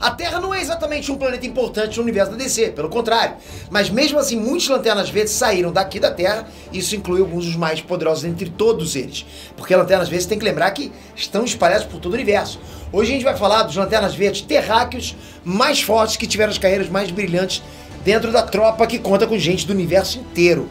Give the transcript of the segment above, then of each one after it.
A Terra não é exatamente um planeta importante no universo da DC, pelo contrário. Mas mesmo assim, muitos Lanternas Verdes saíram daqui da Terra, e isso inclui alguns dos mais poderosos entre todos eles. Porque Lanternas Verdes tem que lembrar que estão espalhados por todo o universo. Hoje a gente vai falar dos Lanternas Verdes terráqueos mais fortes que tiveram as carreiras mais brilhantes dentro da tropa que conta com gente do universo inteiro.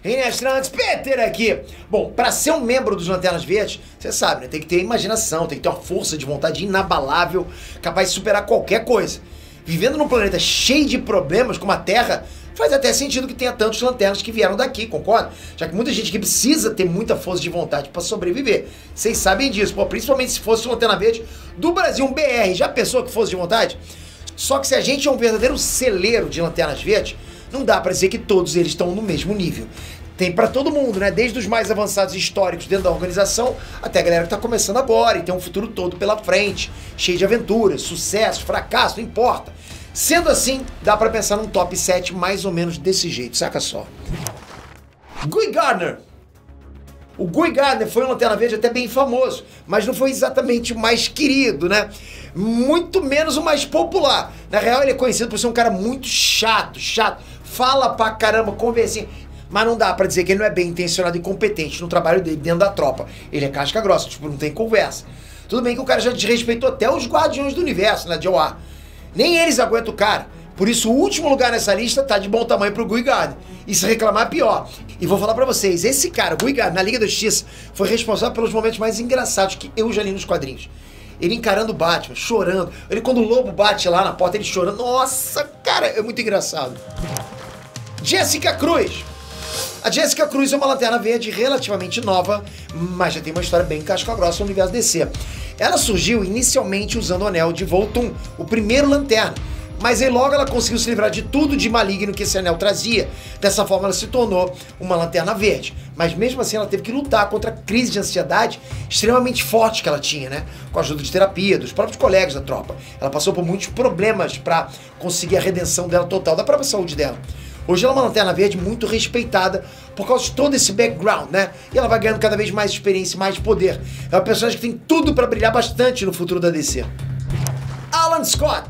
E astronautas, Peter aqui! Bom, para ser um membro dos Lanternas Verdes, você sabe, né? Tem que ter imaginação, tem que ter uma força de vontade inabalável, capaz de superar qualquer coisa. Vivendo num planeta cheio de problemas como a Terra, faz até sentido que tenha tantos lanternas que vieram daqui, concorda? Já que muita gente que precisa ter muita força de vontade para sobreviver. Vocês sabem disso, pô, principalmente se fosse uma Lanterna Verde do Brasil, um BR, já pensou que fosse de vontade? Só que se a gente é um verdadeiro celeiro de Lanternas Verdes, não dá pra dizer que todos eles estão no mesmo nível. Tem pra todo mundo, né? Desde os mais avançados históricos dentro da organização, até a galera que tá começando agora e tem um futuro todo pela frente, cheio de aventuras, sucesso, fracasso, não importa. Sendo assim, dá pra pensar num top 7 mais ou menos desse jeito, saca só. Guy Gardner. O Guy Gardner foi um Lanterna Verde até bem famoso, mas não foi exatamente o mais querido, né? Muito menos o mais popular. Na real, ele é conhecido por ser um cara muito chato, fala pra caramba, conversinha. Mas não dá pra dizer que ele não é bem intencionado e competente no trabalho dele dentro da tropa. Ele é casca grossa, tipo, não tem conversa. Tudo bem que o cara já desrespeitou até os Guardiões do Universo, né, Joe? Nem eles aguentam o cara. Por isso, o último lugar nessa lista tá de bom tamanho pro Guy Gardner. E se reclamar, pior. E vou falar pra vocês, esse cara, Guy Gardner, na Liga da Justiça, foi responsável pelos momentos mais engraçados que eu já li nos quadrinhos. Ele encarando o Batman, chorando. Ele, quando o lobo bate lá na porta, ele chorando. Nossa, cara, é muito engraçado. Jessica Cruz. A Jessica Cruz é uma Lanterna Verde relativamente nova, mas já tem uma história bem casca-grossa no universo DC. Ela surgiu inicialmente usando o anel de Voltun, o primeiro Lanterna, mas aí logo ela conseguiu se livrar de tudo de maligno que esse anel trazia. Dessa forma ela se tornou uma Lanterna Verde. Mas mesmo assim ela teve que lutar contra a crise de ansiedade extremamente forte que ela tinha, né? Com a ajuda de terapia, dos próprios colegas da tropa. Ela passou por muitos problemas para conseguir a redenção dela total, da própria saúde dela. Hoje ela é uma Lanterna Verde muito respeitada por causa de todo esse background, né? E ela vai ganhando cada vez mais experiência e mais poder. É uma personagem que tem tudo para brilhar bastante no futuro da DC. Alan Scott.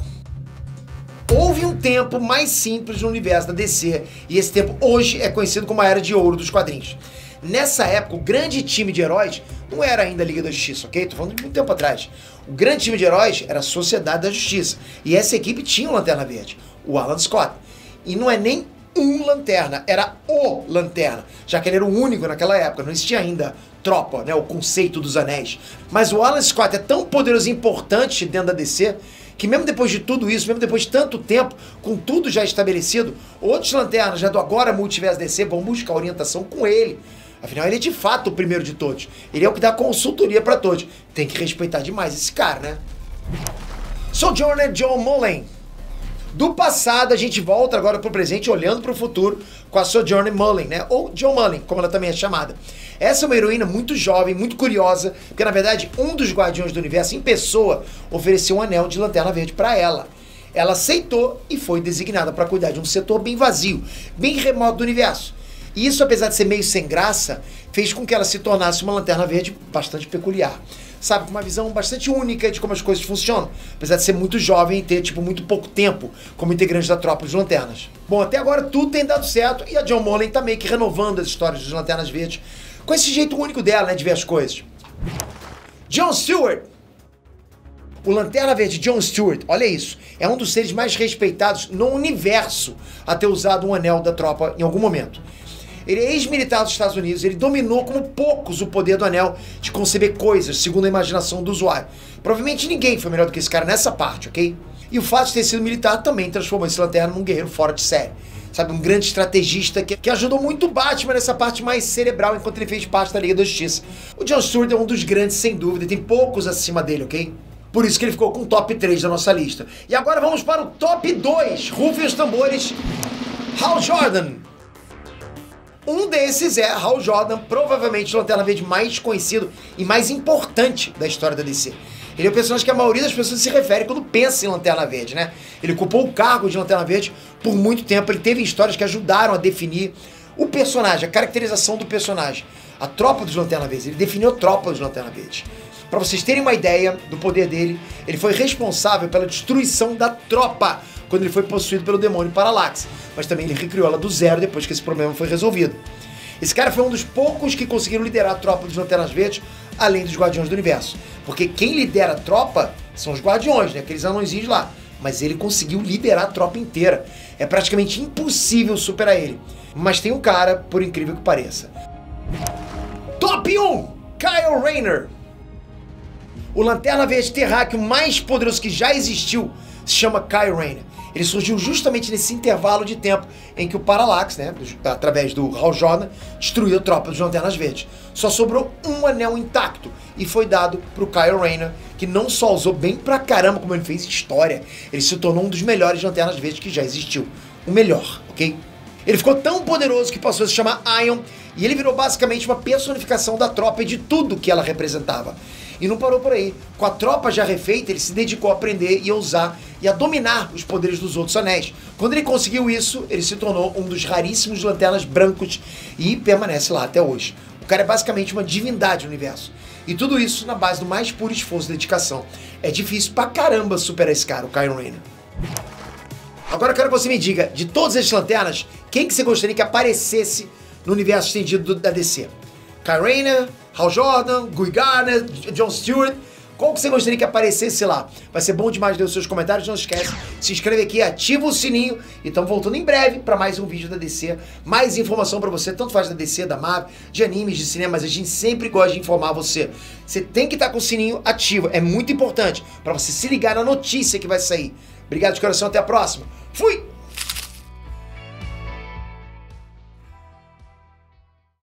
Houve um tempo mais simples no universo da DC, e esse tempo hoje é conhecido como a Era de Ouro dos quadrinhos. Nessa época, o grande time de heróis não era ainda a Liga da Justiça, ok? Tô falando de muito tempo atrás. O grande time de heróis era a Sociedade da Justiça, e essa equipe tinha um Lanterna Verde, o Alan Scott. E não é nem um Lanterna, era o Lanterna, já que ele era o único naquela época, não existia ainda tropa, né, o conceito dos anéis. Mas o Alan Scott é tão poderoso e importante dentro da DC, que mesmo depois de tudo isso, mesmo depois de tanto tempo, com tudo já estabelecido, outros Lanternas já do agora Multiverso DC vão buscar orientação com ele. Afinal, ele é de fato o primeiro de todos. Ele é o que dá consultoria pra todos. Tem que respeitar demais esse cara, né? Sojourner John Mullen. Do passado, a gente volta agora pro presente, olhando pro futuro, com a Sojourner Mullen, né? Ou John Mullen, como ela também é chamada. Essa é uma heroína muito jovem, muito curiosa, porque na verdade um dos Guardiões do Universo, em pessoa, ofereceu um anel de Lanterna Verde pra ela. Ela aceitou e foi designada para cuidar de um setor bem vazio, bem remoto do universo. E isso, apesar de ser meio sem graça, fez com que ela se tornasse uma Lanterna Verde bastante peculiar. Sabe, com uma visão bastante única de como as coisas funcionam, apesar de ser muito jovem e ter, tipo, muito pouco tempo como integrante da tropa de Lanternas. Bom, até agora tudo tem dado certo e a John Mullen tá meio que renovando as histórias dos Lanternas Verdes com esse jeito único dela, né, de ver as coisas. John Stewart. O Lanterna Verde John Stewart, olha isso, é um dos seres mais respeitados no universo a ter usado um anel da tropa em algum momento. Ele é ex-militar dos Estados Unidos, ele dominou como poucos o poder do anel de conceber coisas segundo a imaginação do usuário. Provavelmente ninguém foi melhor do que esse cara nessa parte, ok? E o fato de ter sido militar também transformou esse Lanterna num guerreiro fora de série. Sabe, um grande estrategista que ajudou muito o Batman nessa parte mais cerebral enquanto ele fez parte da Liga da Justiça. O John Stewart é um dos grandes sem dúvida, e tem poucos acima dele, ok? Por isso que ele ficou com o top 3 da nossa lista. E agora vamos para o top 2. Rufem os tambores. Hal Jordan. Um desses é Hal Jordan, provavelmente o Lanterna Verde mais conhecido e mais importante da história da DC. Ele é o personagem que a maioria das pessoas se refere quando pensa em Lanterna Verde, né? Ele ocupou o cargo de Lanterna Verde por muito tempo, ele teve histórias que ajudaram a definir o personagem, a caracterização do personagem. A tropa dos Lanterna Verde. Ele definiu a tropa dos Lanterna Verde. Para vocês terem uma ideia do poder dele, ele foi responsável pela destruição da tropa quando ele foi possuído pelo demônio Parallax. Mas também ele recriou ela do zero depois que esse problema foi resolvido. Esse cara foi um dos poucos que conseguiram liderar a tropa dos Lanternas Verdes, além dos Guardiões do Universo. Porque quem lidera a tropa são os Guardiões, né? Aqueles anõezinhos lá. Mas ele conseguiu liderar a tropa inteira. É praticamente impossível superar ele. Mas tem um cara, por incrível que pareça. Top 1! Kyle Rayner. O Lanterna Verde terráqueo mais poderoso que já existiu se chama Kyle Rayner. Ele surgiu justamente nesse intervalo de tempo em que o Parallax, né, através do Hal Jordan, destruiu a tropa dos Lanternas Verdes. Só sobrou um anel intacto e foi dado pro Kyle Rayner, que não só usou bem pra caramba como ele fez história, ele se tornou um dos melhores Lanternas Verdes que já existiu. O melhor, ok? Ele ficou tão poderoso que passou a se chamar Ion e ele virou basicamente uma personificação da tropa e de tudo que ela representava. E não parou por aí. Com a tropa já refeita, ele se dedicou a aprender e a usar e a dominar os poderes dos outros anéis. Quando ele conseguiu isso, ele se tornou um dos raríssimos lanternas brancos e permanece lá até hoje. O cara é basicamente uma divindade no universo. E tudo isso na base do mais puro esforço e dedicação. É difícil pra caramba superar esse cara, o Kyle Rayner. Agora eu quero que você me diga, de todas as lanternas, quem que você gostaria que aparecesse no universo estendido da DC? Kyle Rayner, Hal Jordan, Guy Gardner, John Stewart. Qual que você gostaria que aparecesse lá? Vai ser bom demais ler os seus comentários. Não esquece, se inscreve aqui, ativa o sininho. E estamos voltando em breve para mais um vídeo da DC. Mais informação para você, tanto faz da DC, da Marvel, de animes, de cinema. Mas a gente sempre gosta de informar você. Você tem que estar com o sininho ativo. É muito importante para você se ligar na notícia que vai sair. Obrigado de coração, até a próxima. Fui!